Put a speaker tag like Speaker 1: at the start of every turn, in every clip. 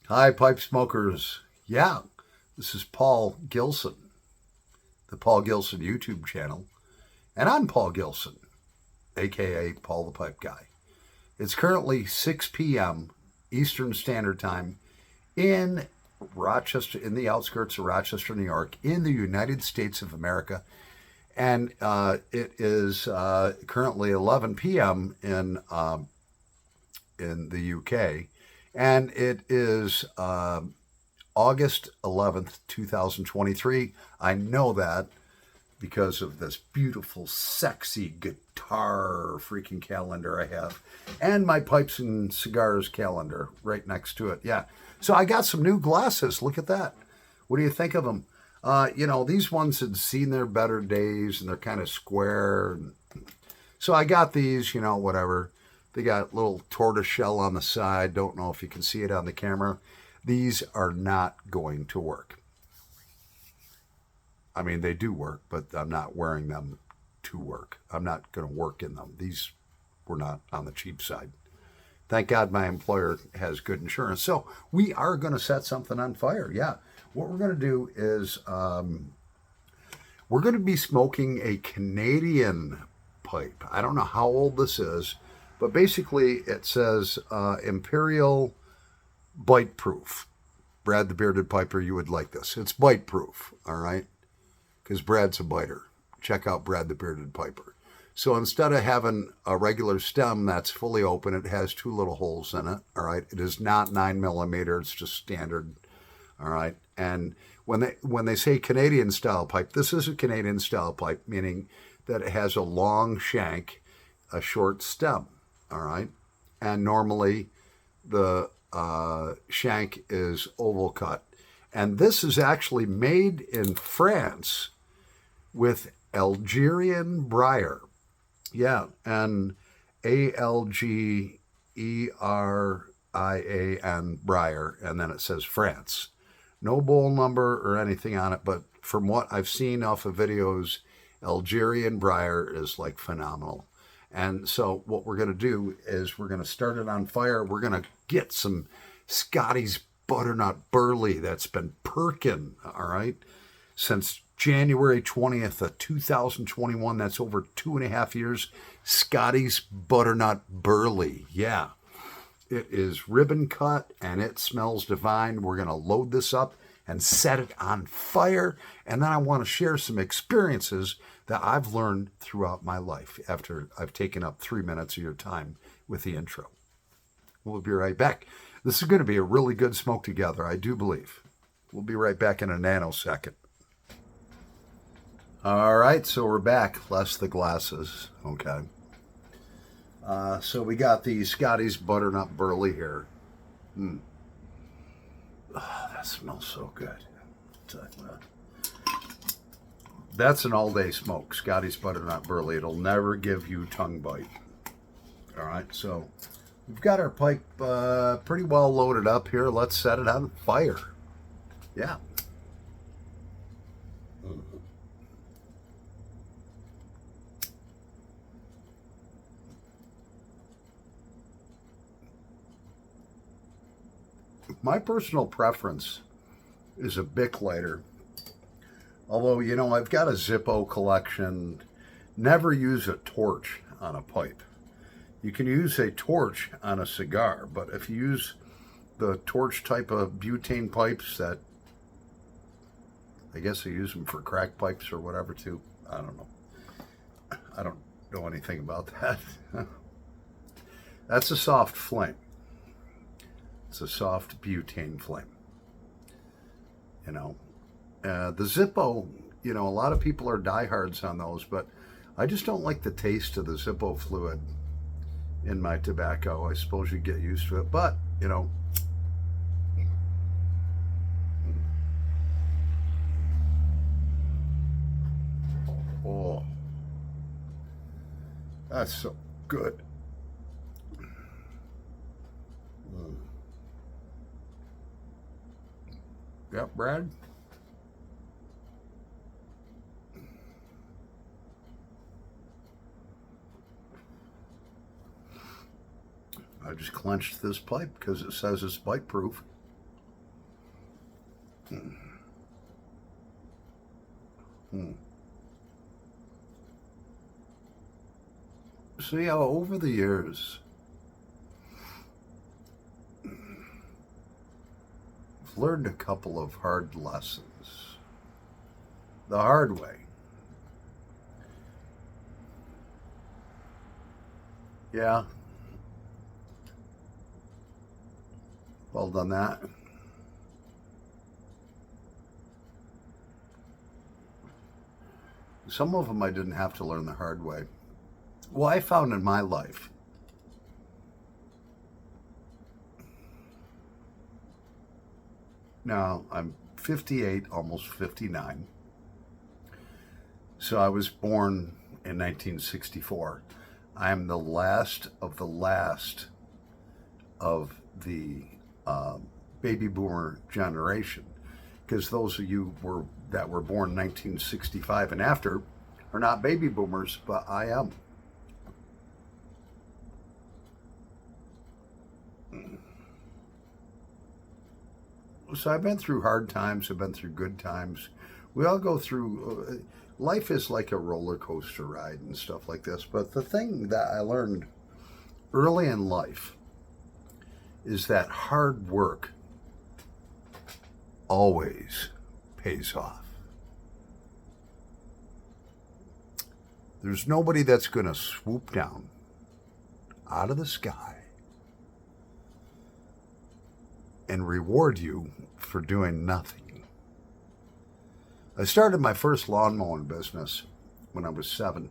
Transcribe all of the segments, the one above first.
Speaker 1: Hi, pipe smokers. Yeah, this is Paul Gilson, the Paul Gilson YouTube channel, and I'm Paul Gilson, aka Paul the Pipe Guy. It's currently 6 p.m. Eastern Standard Time in Rochester, in the outskirts of Rochester, New York, in the United States of America, and it is currently 11 p.m. In the UK, and it is August 11th, 2023. I know that because of this beautiful, sexy guitar freaking calendar I have, and my pipes and cigars calendar right next to it. Yeah. So I got some new glasses. Look at that. What do you think of them? These ones had seen their better days and they're kind of square. So I got these, whatever. They got a little tortoise shell on the side. Don't know if you can see it on the camera. These are not going to work. I mean, they do work, but I'm not wearing them to work. I'm not going to work in them. These were not on the cheap side. Thank God my employer has good insurance. So we are going to set something on fire. Yeah. What we're going to do is we're going to be smoking a Canadian pipe. I don't know how old this is, but basically it says Imperial Bite Proof. Brad the Bearded Piper, you would like this. It's bite proof, all right? Because Brad's a biter. Check out Brad the Bearded Piper. So instead of having a regular stem that's fully open, it has two little holes in it, all right? It is not 9 millimeter, it's just standard, all right? And when they say Canadian style pipe, this is a Canadian style pipe, meaning that it has a long shank, a short stem, all right? And normally the shank is oval cut. And this is actually made in France with Algerian briar. Yeah, and Algerian briar, and then it says France. No bowl number or anything on it, but from what I've seen off of videos, Algerian briar is like phenomenal. And so what we're going to do is we're going to start it on fire. We're going to get some Scotty's butternut burley that's been perking, all right, since January 20th of 2021. That's over 2.5 years. Scotty's butternut burley. Yeah. It is ribbon cut and it smells divine. We're going to load this up and set it on fire. And then I want to share some experiences that I've learned throughout my life after I've taken up 3 minutes of your time with the intro. We'll be right back. This is going to be a really good smoke together, I do believe. We'll be right back in a nanosecond. All right, so we're back. Less the glasses. Okay. So we got the Scotty's butternut burley here. Oh, that smells so good. That's an all-day smoke, Scotty's butternut burley. It'll never give you tongue bite. All right, so we've got our pipe pretty well loaded up here. Let's set it on fire. Yeah. My personal preference is a Bic lighter. Although, I've got a Zippo collection. Never use a torch on a pipe. You can use a torch on a cigar, but if you use the torch type of butane pipes that, I guess they use them for crack pipes or whatever too. I don't know. I don't know anything about that. That's a soft flame. It's a soft butane flame. The Zippo, a lot of people are diehards on those, but I just don't like the taste of the Zippo fluid in my tobacco. I suppose you get used to it, but, oh, that's so good. Yep, Brad? I just clenched this pipe because it says it's bite proof. Hmm. So yeah, over the years, I've learned a couple of hard lessons the hard way. Yeah, well done that. Some of them I didn't have to learn the hard way. Well, I found in my life, now I'm 58, almost 59. So I was born in 1964. I am the last of the baby boomer generation, because those of you that were born 1965 and after are not baby boomers, but I am. So I've been through hard times, I've been through good times. We all go through. Life is like a roller coaster ride and stuff like this. But the thing that I learned early in life is that hard work always pays off. There's nobody that's going to swoop down out of the sky and reward you for doing nothing. I started my first lawn mowing business when I was 7.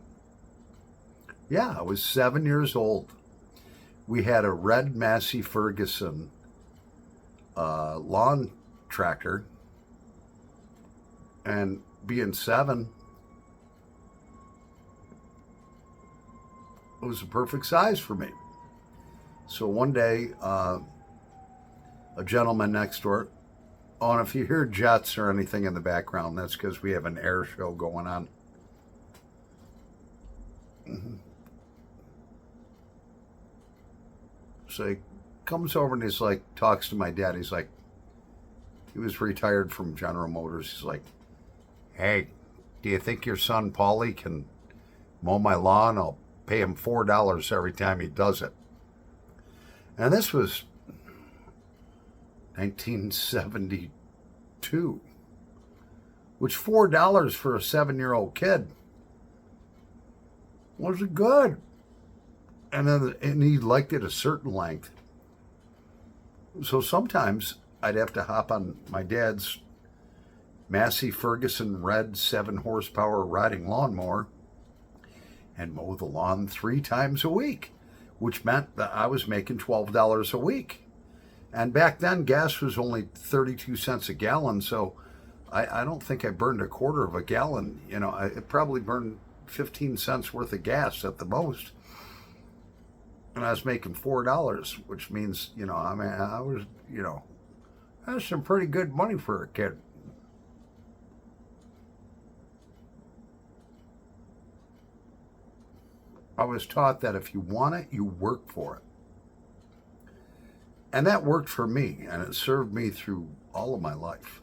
Speaker 1: Yeah, I was 7 years old. We had a red Massey Ferguson lawn tractor, and being 7, it was a perfect size for me. So one day, a gentleman next door, oh, and if you hear jets or anything in the background, that's because we have an air show going on. So he comes over and he's like, talks to my dad. He's like, he was retired from General Motors. He's like, hey, do you think your son Paulie can mow my lawn? I'll pay him $4 every time he does it. And this was 1972, which $4 for a 7-year-old kid was good. And he liked it a certain length. So sometimes I'd have to hop on my dad's Massey Ferguson red 7 horsepower riding lawnmower and mow the lawn 3 times a week, which meant that I was making $12 a week. And back then, gas was only 32 cents a gallon, so I don't think I burned a quarter of a gallon. You know, I probably burned 15 cents worth of gas at the most. And I was making $4, which means, you know, I mean, I was, you know, that's some pretty good money for a kid. I was taught that if you want it, you work for it. And that worked for me, and it served me through all of my life.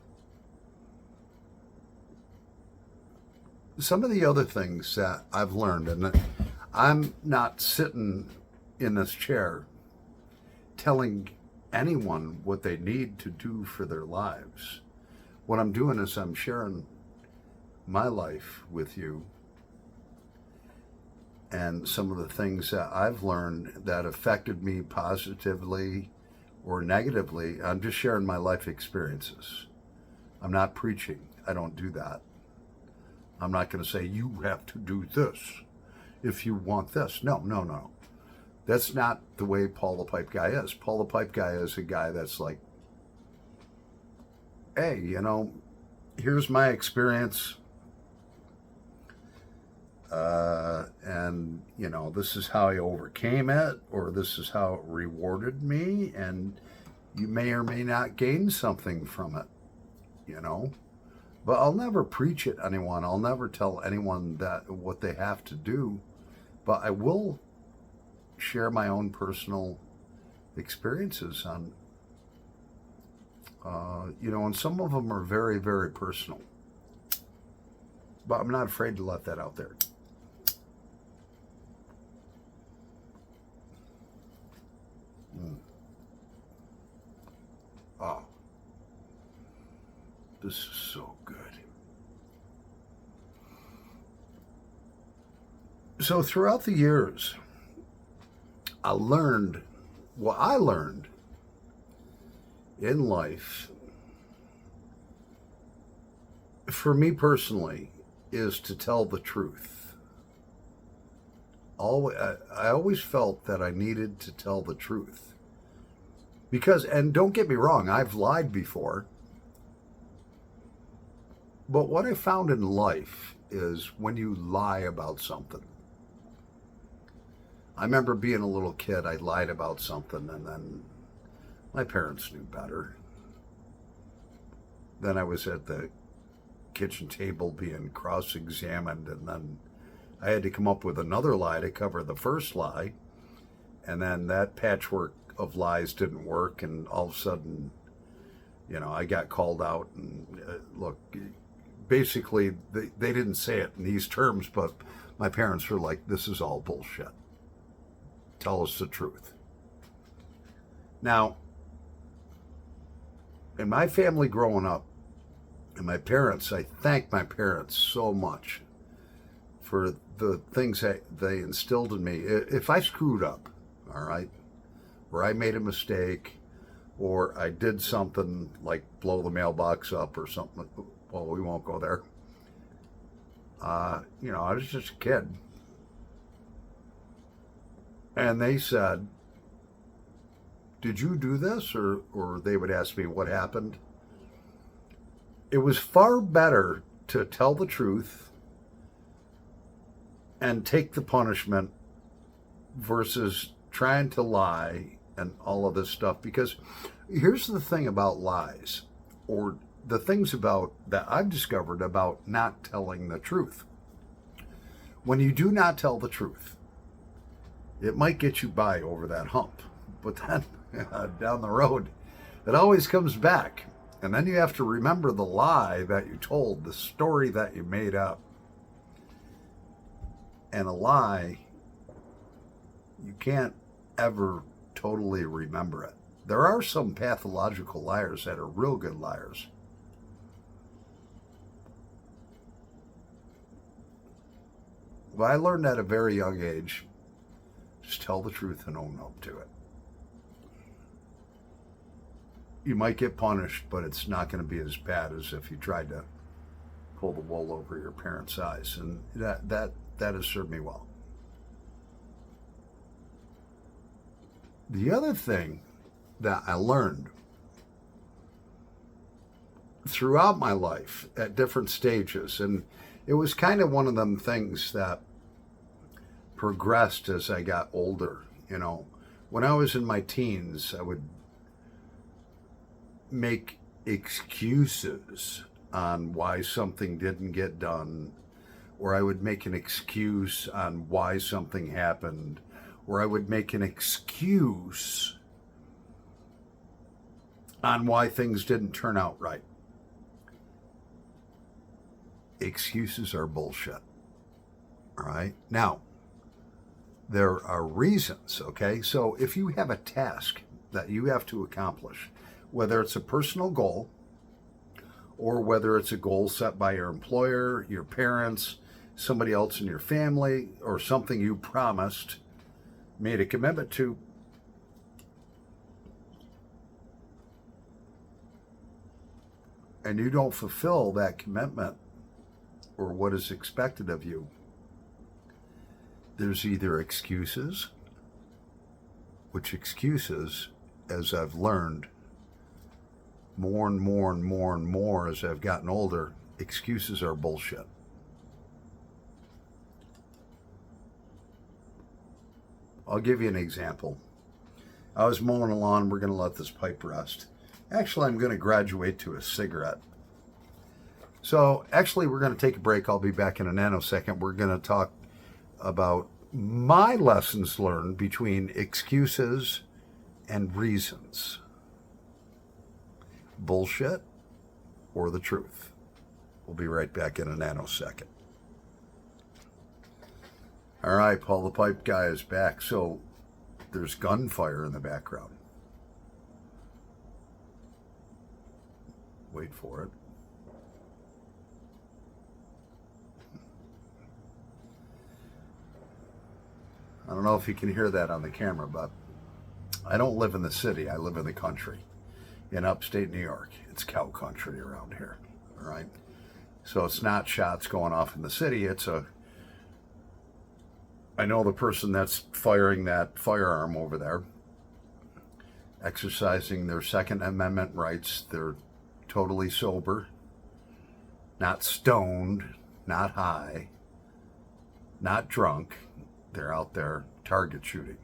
Speaker 1: Some of the other things that I've learned, and I'm not sitting in this chair telling anyone what they need to do for their lives. What I'm doing is I'm sharing my life with you and some of the things that I've learned that affected me positively or negatively. I'm just sharing my life experiences. I'm not preaching. I don't do that. I'm not going to say, you have to do this if you want this. No. That's not the way Paul the Pipe Guy is. Paul the Pipe Guy is a guy that's like, hey, you know, here's my experience. And, you know, this is how I overcame it, or this is how it rewarded me. And you may or may not gain something from it, you know. But I'll never preach at anyone. I'll never tell anyone that what they have to do. But I will share my own personal experiences on And some of them are very, very personal. But I'm not afraid to let that out there. Mm. Oh, this is so good. So throughout the years, I learned what I learned in life, for me personally, is to tell the truth. I always felt that I needed to tell the truth. Because, and don't get me wrong, I've lied before. But what I found in life is when you lie about something. I remember being a little kid, I lied about something, and then my parents knew better. Then I was at the kitchen table being cross-examined, and then I had to come up with another lie to cover the first lie, and then that patchwork of lies didn't work, and all of a sudden, I got called out. And look, basically, they didn't say it in these terms, but my parents were like, this is all bullshit. Tell us the truth. Now, in my family growing up, and my parents, I thank my parents so much for the things that they instilled in me. If I screwed up, all right, or I made a mistake, or I did something like blow the mailbox up or something, well, we won't go there. I was just a kid. And they said, did you do this? Or they would ask me what happened. It was far better to tell the truth and take the punishment versus trying to lie and all of this stuff. Because here's the thing about lies, or the things about that I've discovered about not telling the truth. When you do not tell the truth, it might get you by over that hump, but then down the road, it always comes back. And then you have to remember the lie that you told, the story that you made up. And a lie, you can't ever totally remember it. There are some pathological liars that are real good liars. But I learned at a very young age, just tell the truth and own up to it. You might get punished, but it's not going to be as bad as if you tried to pull the wool over your parents' eyes. And that has served me well. The other thing that I learned throughout my life at different stages, and it was kind of one of them things that progressed as I got older. When I was in my teens, I would make excuses on why something didn't get done, or I would make an excuse on why something happened, or I would make an excuse on why things didn't turn out right. Excuses are bullshit. All right? Now, there are reasons, okay? So if you have a task that you have to accomplish, whether it's a personal goal or whether it's a goal set by your employer, your parents, somebody else in your family, or something you promised, made a commitment to, and you don't fulfill that commitment or what is expected of you, there's either excuses, which excuses, as I've learned more and more and more and more as I've gotten older, excuses are bullshit. I'll give you an example. I was mowing the lawn. We're going to let this pipe rest. Actually, I'm going to graduate to a cigarette. So actually, we're going to take a break. I'll be back in a nanosecond. We're going to talk about my lessons learned between excuses and reasons. bullshit or the truth. We'll be right back in a nanosecond. All right, Paul the Pipe Guy is back. So there's gunfire in the background. Wait for it. I don't know if you can hear that on the camera, but I don't live in the city. I live in the country, in upstate New York. It's cow country around here, all right? So it's not shots going off in the city. I know the person that's firing that firearm over there, exercising their Second Amendment rights. They're totally sober, not stoned, not high, not drunk. They're out there target shooting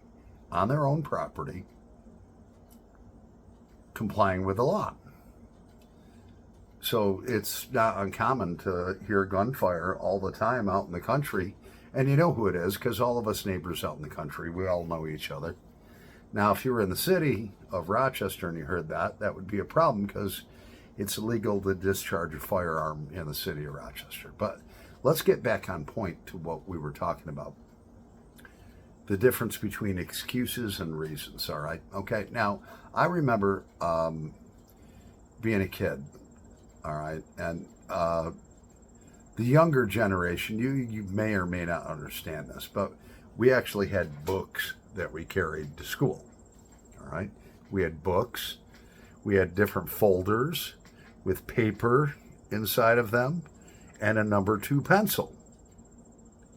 Speaker 1: on their own property, complying with the law. So it's not uncommon to hear gunfire all the time out in the country. And you know who it is, because all of us neighbors out in the country, we all know each other. Now, if you were in the city of Rochester and you heard that, that would be a problem, because it's illegal to discharge a firearm in the city of Rochester. But let's get back on point to what we were talking about. The difference between excuses and reasons, all right? Okay, now, I remember being a kid, all right? And the younger generation, you may or may not understand this, but we actually had books that we carried to school, all right? We had books. We had different folders with paper inside of them and a number 2 pencil,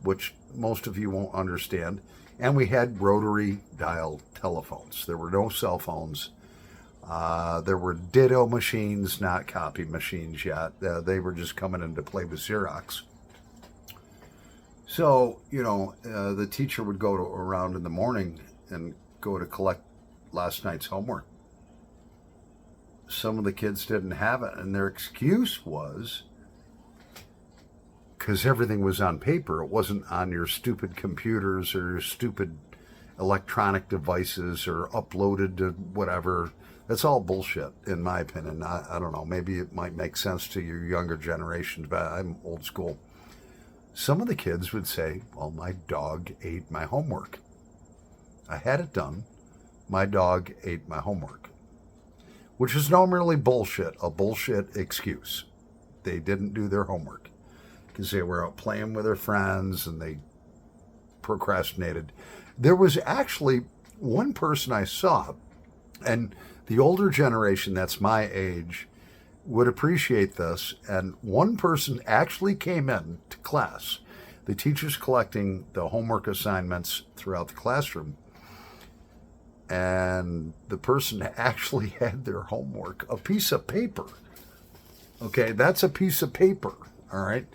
Speaker 1: which most of you won't understand. And we had rotary dial telephones. There were no cell phones. There were ditto machines, not copy machines yet. They were just coming into play with Xerox. So, the teacher would go around in the morning and go to collect last night's homework. Some of the kids didn't have it, and their excuse was because everything was on paper. It wasn't on your stupid computers or your stupid electronic devices or uploaded to whatever. That's all bullshit, in my opinion. I don't know. Maybe it might make sense to your younger generations, but I'm old school. Some of the kids would say, well, my dog ate my homework. I had it done. My dog ate my homework. Which is normally bullshit, a bullshit excuse. They didn't do their homework because they were out playing with their friends and they procrastinated. There was actually one person I saw, and the older generation that's my age would appreciate this, and one person actually came in to class. The teacher's collecting the homework assignments throughout the classroom, and the person actually had their homework, a piece of paper. Okay, that's a piece of paper, all right?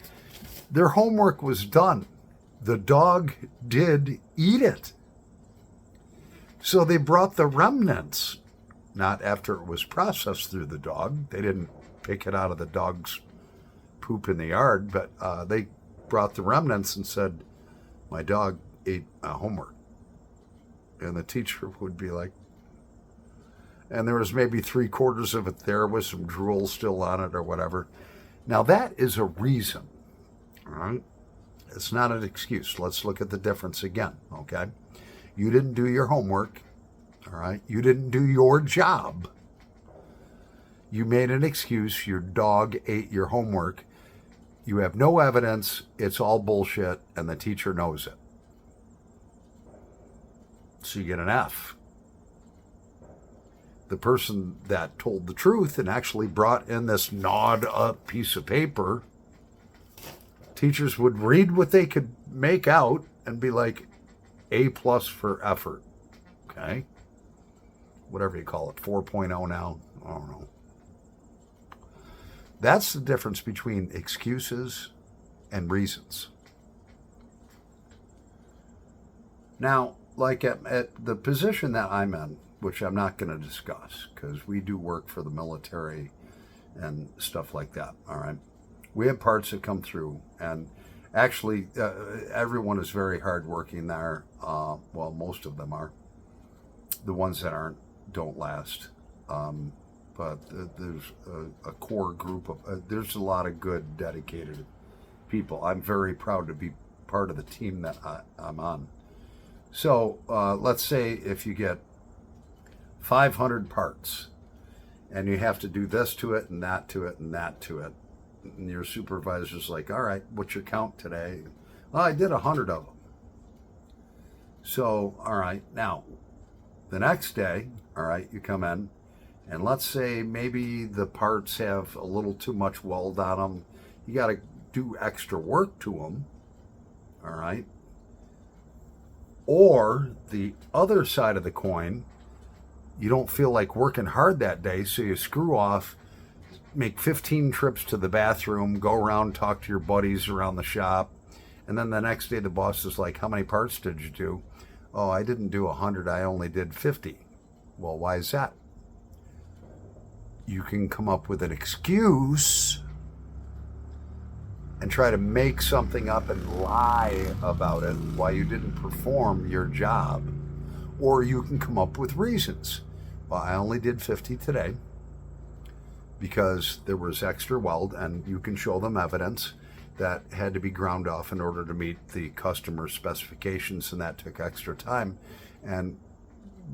Speaker 1: Their homework was done. The dog did eat it. So they brought the remnants, not after it was processed through the dog. They didn't pick it out of the dog's poop in the yard, but they brought the remnants and said, my dog ate homework. And the teacher would be like, and there was maybe 3/4 of it there with some drool still on it or whatever. Now that is a reason, all right? It's not an excuse. Let's look at the difference again, okay? You didn't do your homework, all right? You didn't do your job. You made an excuse. Your dog ate your homework. You have no evidence. It's all bullshit, and the teacher knows it. So you get an F. The person that told the truth and actually brought in this gnawed up piece of paper, teachers would read what they could make out and be like, A+ for effort. Okay? Whatever you call it, 4.0 now. I don't know. That's the difference between excuses and reasons. Now, like at the position that I'm in, which I'm not going to discuss because we do work for the military and stuff like that, all right? We have parts that come through, and actually everyone is very hardworking there. Well, most of them are. The ones that aren't don't last. but there's a core group of, there's a lot of good, dedicated people. I'm very proud to be part of the team that I'm on. So let's say if you get 500 parts and you have to do this to it and that to it and that to it, and your supervisor's like, all right, what's your count today? Well, I did 100 of them. So, all right, now the next day, all right, you come in, and let's say maybe the parts have a little too much weld on them. You got to do extra work to them, all right? Or the other side of the coin, you don't feel like working hard that day, so you screw off, make 15 trips to the bathroom, go around, talk to your buddies around the shop, and then the next day the boss is like, how many parts did you do? Oh, I didn't do 100, I only did 50. Well, why is that? You can come up with an excuse and try to make something up and lie about it why you didn't perform your job. Or you can come up with reasons. Well, I only did 50 today because there was extra weld, and you can show them evidence that had to be ground off in order to meet the customer specifications, and that took extra time. And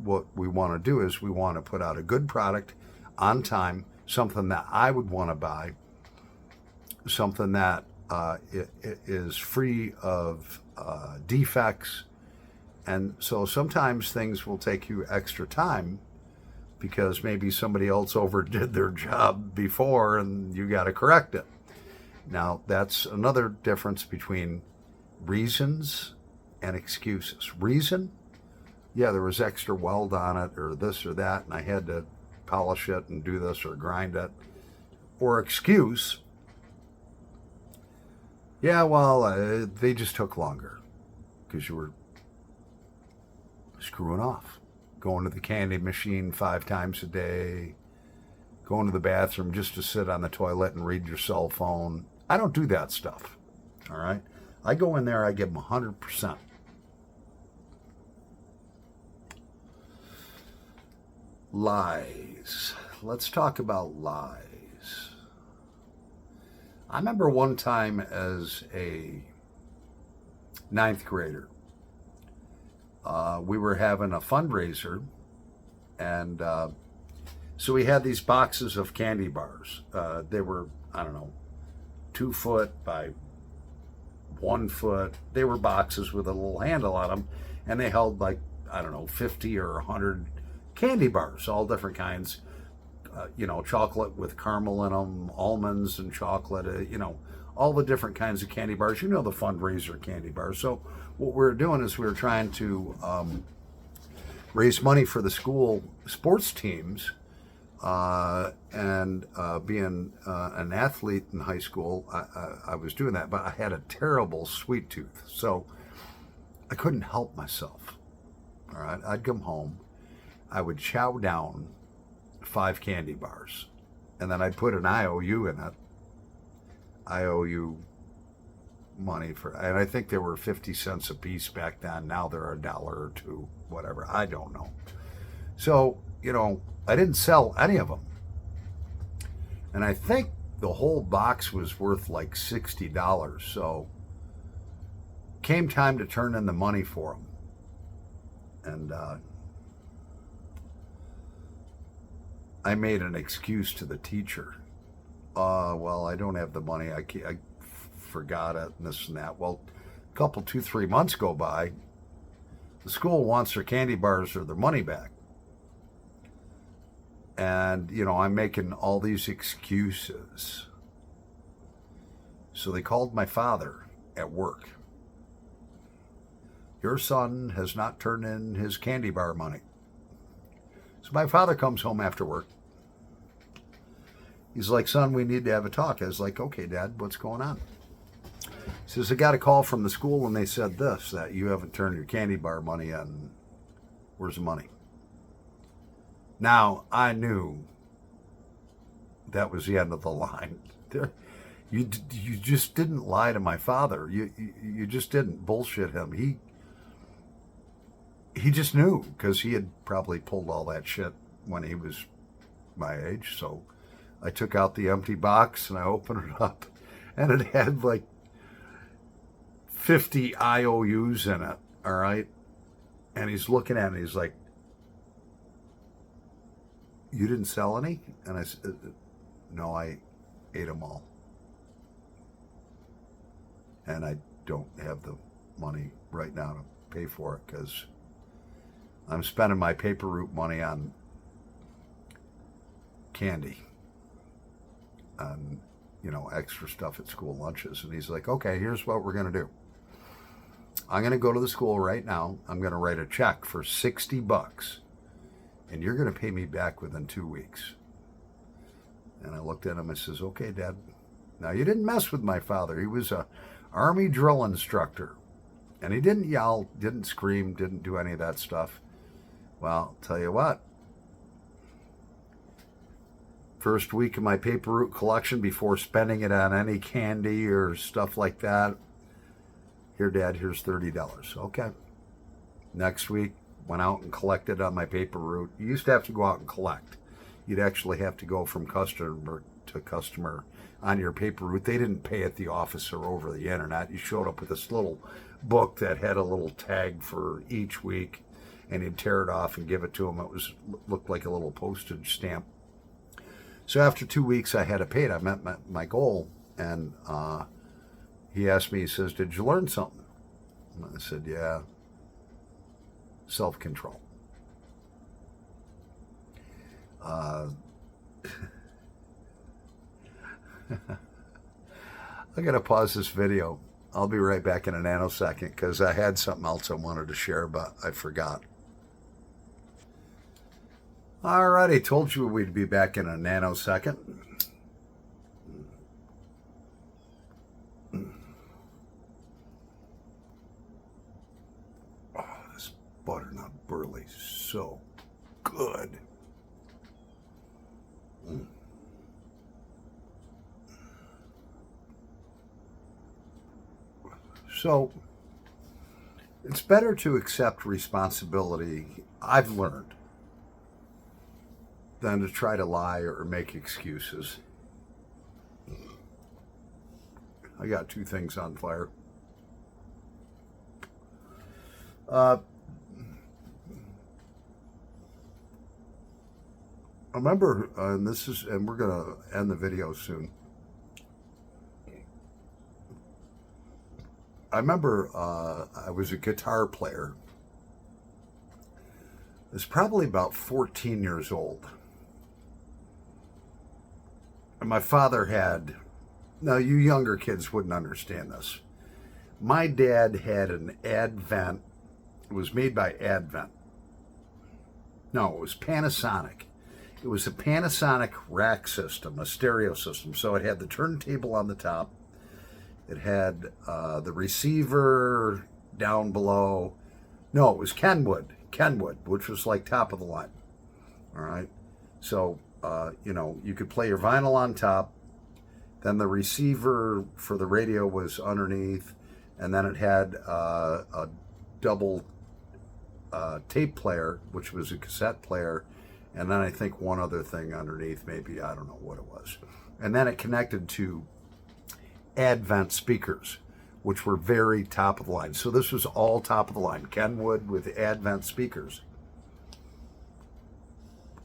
Speaker 1: what we want to do is we want to put out a good product on time, something that I would want to buy, something that is free of defects. And so sometimes things will take you extra time because maybe somebody else overdid their job before and you got to correct it. Now, that's another difference between reasons and excuses. Reason, yeah, there was extra weld on it or this or that, and I had to polish it and do this or grind it. Or excuse, yeah, well, they just took longer because you were screwing off, going to the candy machine 5 times a day, going to the bathroom just to sit on the toilet and read your cell phone. I don't do that stuff, all right? I go in there, I give them 100%. Lies. Let's talk about lies. I remember one time as a 9th grader, we were having a fundraiser, and so we had these boxes of candy bars. They were, I don't know, 2 foot by 1 foot. They were boxes with a little handle on them, and they held like, I don't know, 50 or 100 candy bars, all different kinds. Chocolate with caramel in them, almonds and chocolate, all the different kinds of candy bars. The fundraiser candy bars. So what we were doing is we were trying to raise money for the school sports teams, and being an athlete in high school, I was doing that, but I had a terrible sweet tooth, so I couldn't help myself. All right, I'd come home, I would chow down 5 candy bars, and then I'd put an IOU in it. IOU money for, and I think they were 50 cents a piece back then. Now they're $1 or $2, whatever. I don't know. So, I didn't sell any of them. And I think the whole box was worth like $60. So came time to turn in the money for them. And I made an excuse to the teacher. Well, I don't have the money. I forgot it and this and that. Well, a couple, 2-3 months go by. The school wants their candy bars or their money back. And, I'm making all these excuses. So they called my father at work. Your son has not turned in his candy bar money. So my father comes home after work. He's like, son, we need to have a talk. I was like, okay, Dad, what's going on? He says, I got a call from the school and they said this, that you haven't turned your candy bar money in. Where's the money? Now, I knew that was the end of the line. You just didn't lie to my father. You just didn't bullshit him. He just knew, because he had probably pulled all that shit when he was my age. So I took out the empty box and I opened it up, and it had like 50 IOUs in it. All right. And he's looking at it. He's like, "You didn't sell any?" And I said, "No, I ate them all. And I don't have the money right now to pay for it because I'm spending my paper route money on candy and, extra stuff at school lunches." And he's like, "Okay, here's what we're going to do. I'm going to go to the school right now. I'm going to write a check for $60, and you're going to pay me back within 2 weeks." And I looked at him and says, "Okay, Dad." Now, you didn't mess with my father. He was a Army drill instructor, and he didn't yell, didn't scream, didn't do any of that stuff. Well, I'll tell you what. First week of my paper route collection, before spending it on any candy or stuff like that, "Here, Dad, here's $30. Okay. Next week, went out and collected on my paper route. You used to have to go out and collect. You'd actually have to go from customer to customer on your paper route. They didn't pay at the office or over the internet. You showed up with this little book that had a little tag for each week, and you'd tear it off and give it to them. It looked like a little postage stamp. So after 2 weeks, I had to pay it. I met my goal, and he asked me, he says, "Did you learn something?" And I said, "Yeah, self-control." I gotta pause this video. I'll be right back in a nanosecond because I had something else I wanted to share, but I forgot. Alrighty, told you we'd be back in a nanosecond. Oh, this butternut burley is so good. So, it's better to accept responsibility, I've learned, than to try to lie or make excuses. I got two things on fire. I remember, and we're gonna end the video soon. I remember I was a guitar player. I was probably about 14 years old. And my father had, now you younger kids wouldn't understand this. My dad had an Advent, it was made by Advent. No, it was Panasonic. It was a Panasonic rack system, a stereo system. So it had the turntable on the top. It had the receiver down below. No, it was Kenwood, which was like top of the line. All right. So, you could play your vinyl on top. Then the receiver for the radio was underneath. And then it had a double tape player, which was a cassette player. And then I think one other thing underneath, maybe, I don't know what it was. And then it connected to Advent speakers, which were very top of the line. So this was all top of the line, Kenwood with Advent speakers.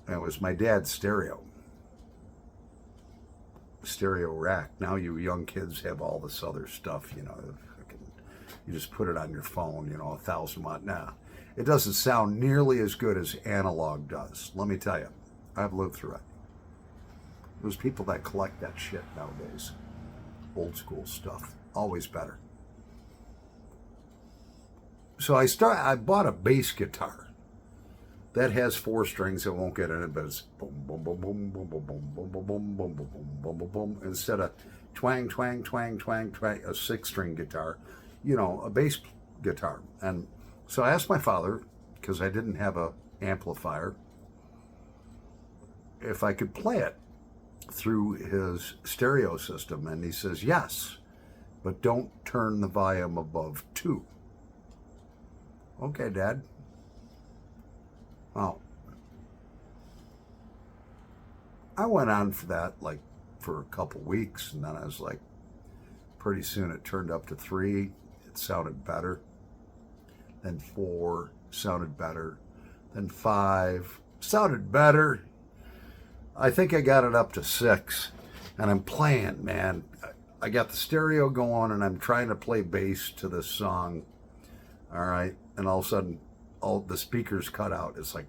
Speaker 1: And it was my dad's stereo rack. Now you young kids have all this other stuff, you just put it on your phone, 1,000 watt. Nah, it doesn't sound nearly as good as analog does. Let me tell you, I've lived through it. There's people that collect that shit nowadays. Old school stuff, always better. So I bought a bass guitar that has 4 strings. I won't get in it, but it's boom, boom, boom, boom, boom, boom, boom, boom, boom, boom, boom, boom, boom, boom, boom, instead of twang, twang, twang, twang, twang, a 6-string guitar, a bass guitar. And so I asked my father, because I didn't have a amplifier, if I could play it through his stereo system, and he says yes, but don't turn the volume above 2. Okay, Dad. Well, I went on for that like for a couple weeks, and then I was like, pretty soon it turned up to 3. It sounded better. Then 4 sounded better. Then 5 sounded better. I think I got it up to 6, and I'm playing, man. I got the stereo going, and I'm trying to play bass to this song. All right, and all of a sudden, all the speakers cut out. It's like,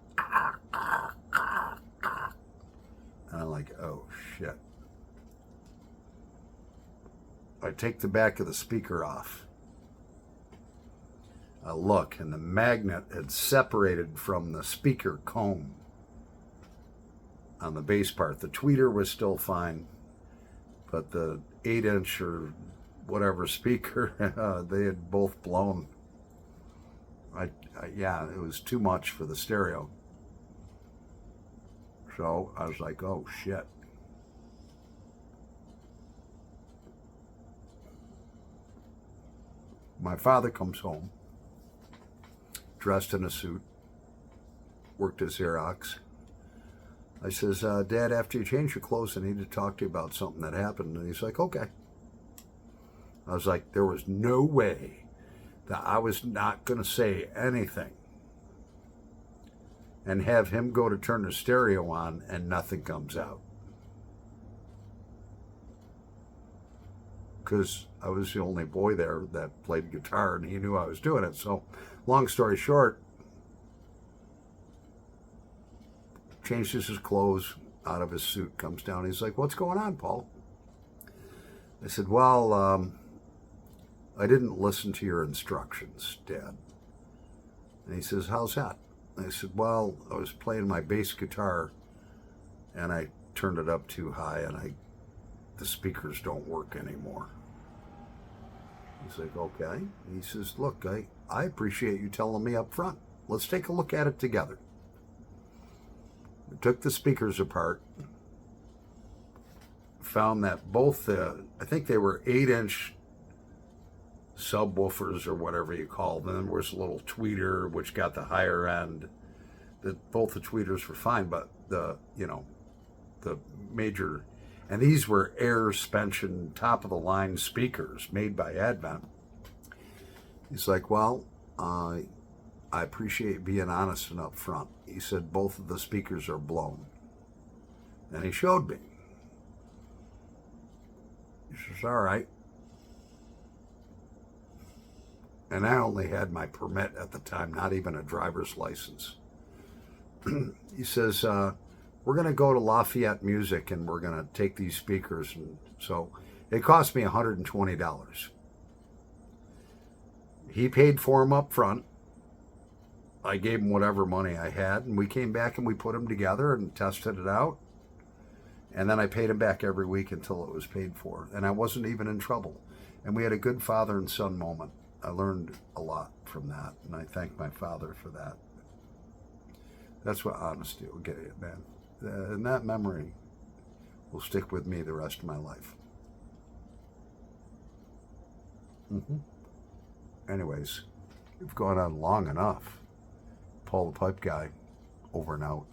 Speaker 1: and I'm like, oh shit. I take the back of the speaker off. I look, and the magnet had separated from the speaker comb on the bass part. The tweeter was still fine, but the 8-inch or whatever speaker, they had both blown. Yeah, it was too much for the stereo. So I was like, oh shit. My father comes home, dressed in a suit, worked at Xerox. I says, Dad, after you change your clothes, I need to talk to you about something that happened. And he's like, okay. I was like, there was no way that I was not going to say anything and have him go to turn the stereo on and nothing comes out. Because I was the only boy there that played guitar, and he knew I was doing it. So, long story short, changes his clothes out of his suit, comes down. He's like, what's going on, Paul? I said, well, I didn't listen to your instructions, Dad. And he says, how's that? And I said, well, I was playing my bass guitar, and I turned it up too high, and the speakers don't work anymore. He's like, okay. He says, look, I appreciate you telling me up front. Let's take a look at it together. We took the speakers apart, found that both I think they were 8-inch subwoofers or whatever you call them. There was a little tweeter which got the higher end. Both the tweeters were fine, but the major, and these were air suspension, top of the line speakers made by Advent. He's like, well, I appreciate being honest and upfront. He said both of the speakers are blown. And he showed me. He says, all right. And I only had my permit at the time, not even a driver's license. He says, we're going to go to Lafayette Music and we're going to take these speakers. And so it cost me $120. He paid for them up front. I gave him whatever money I had, and we came back and we put them together and tested it out. And then I paid him back every week until it was paid for. And I wasn't even in trouble. And we had a good father and son moment. I learned a lot from that, and I thank my father for that. That's what honesty will get you, man. And that memory will stick with me the rest of my life. Anyways, we've gone on long enough. Paul the Pipe Guy, over and out.